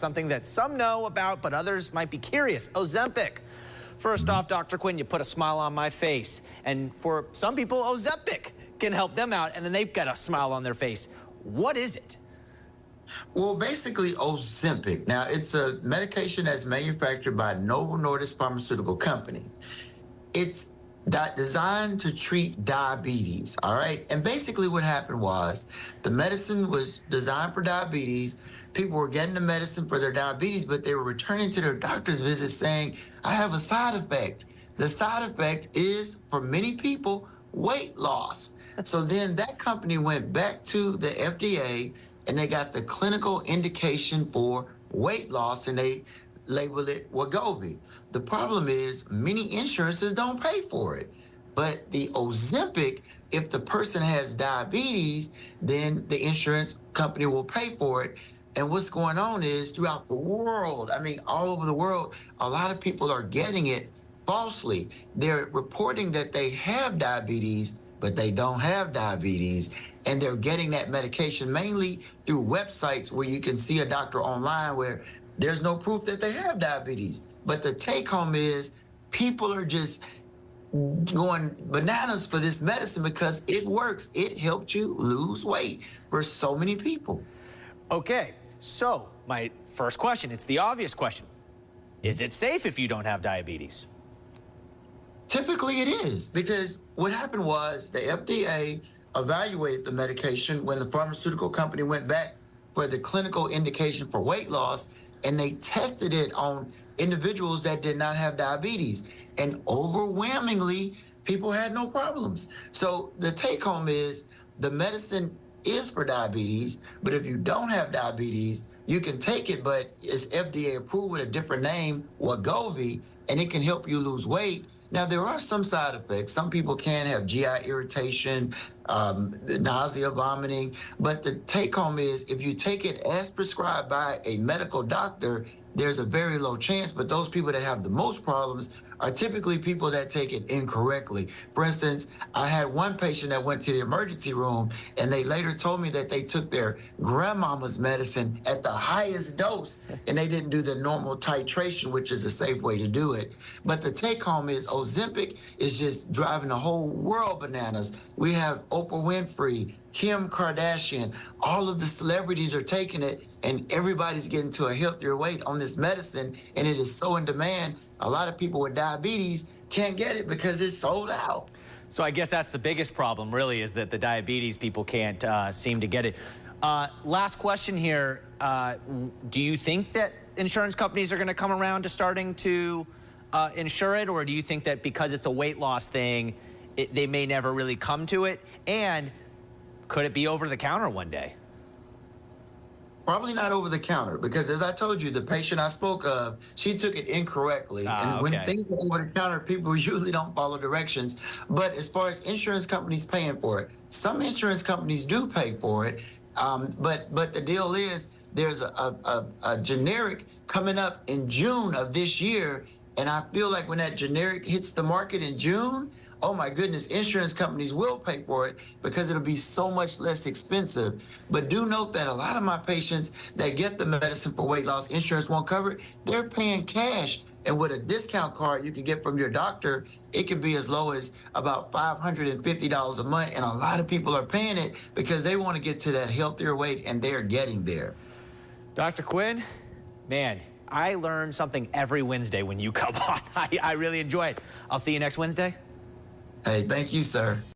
Something that some know about, but others might be curious. Ozempic. First off, Dr. Quinn, you put a smile on my face. And for some people, Ozempic can help them out, and then they've got a smile on their face. What is it? Well, basically, Ozempic. Now, it's a medication that's manufactured by Novo Nordisk Pharmaceutical Company. It's designed to treat diabetes, all right? And basically what happened was the medicine was designed for diabetes. People were getting the medicine for their diabetes, but they were returning to their doctor's visits saying, I have a side effect. The side effect is, for many people, weight loss. So then that company went back to the FDA and they got the clinical indication for weight loss and they labeled it Wegovy. The problem is many insurances don't pay for it. But the Ozempic, if the person has diabetes, then the insurance company will pay for it. And what's going on is throughout the world, I mean, all over the world, a lot of people are getting it falsely. They're reporting that they have diabetes, but they don't have diabetes. And they're getting that medication mainly through websites where you can see a doctor online where there's no proof that they have diabetes. But the take home is people are just going bananas for this medicine because it works. It helped you lose weight for so many people. Okay, so my first question, it's the obvious question. Is it safe if you don't have diabetes? Typically it is, because what happened was the FDA evaluated the medication when the pharmaceutical company went back for the clinical indication for weight loss, and they tested it on individuals that did not have diabetes. And overwhelmingly, people had no problems. So the take home is the medicine is for diabetes, but if you don't have diabetes, you can take it, but it's FDA approved with a different name, Wegovy, and it can help you lose weight. Now, there are some side effects. Some people can have GI irritation, nausea, vomiting, but the take home is if you take it as prescribed by a medical doctor, there's a very low chance, but those people that have the most problems are typically people that take it incorrectly. For instance, I had one patient that went to the emergency room and they later told me that they took their grandmama's medicine at the highest dose and they didn't do the normal titration, which is a safe way to do it. But the take home is Ozempic is just driving the whole world bananas. We have Oprah Winfrey, Kim Kardashian, all of the celebrities are taking it and everybody's getting to a healthier weight on this medicine and it is so in demand. A lot of people with diabetes can't get it because it's sold out. So I guess that's the biggest problem really is that the diabetes people can't seem to get it. Last question here. Do you think that insurance companies are going to come around to starting to insure it, or do you think that because it's a weight loss thing, they may never really come to it? And could it be over the counter one day? Probably not over the counter, because as I told you, the patient I spoke of, she took it incorrectly. And when things are over the counter, people usually don't follow directions. But as far as insurance companies paying for it, some insurance companies do pay for it. But the deal is there's a generic coming up in June of this year. And I feel like when that generic hits the market in June, oh my goodness, insurance companies will pay for it because it'll be so much less expensive. But do note that a lot of my patients that get the medicine for weight loss, insurance won't cover it, they're paying cash. And with a discount card you can get from your doctor, it can be as low as about $550 a month. And a lot of people are paying it because they want to get to that healthier weight and they're getting there. Dr. Quinn, man, I learn something every Wednesday when you come on. I really enjoy it. I'll see you next Wednesday. Hey, thank you, sir.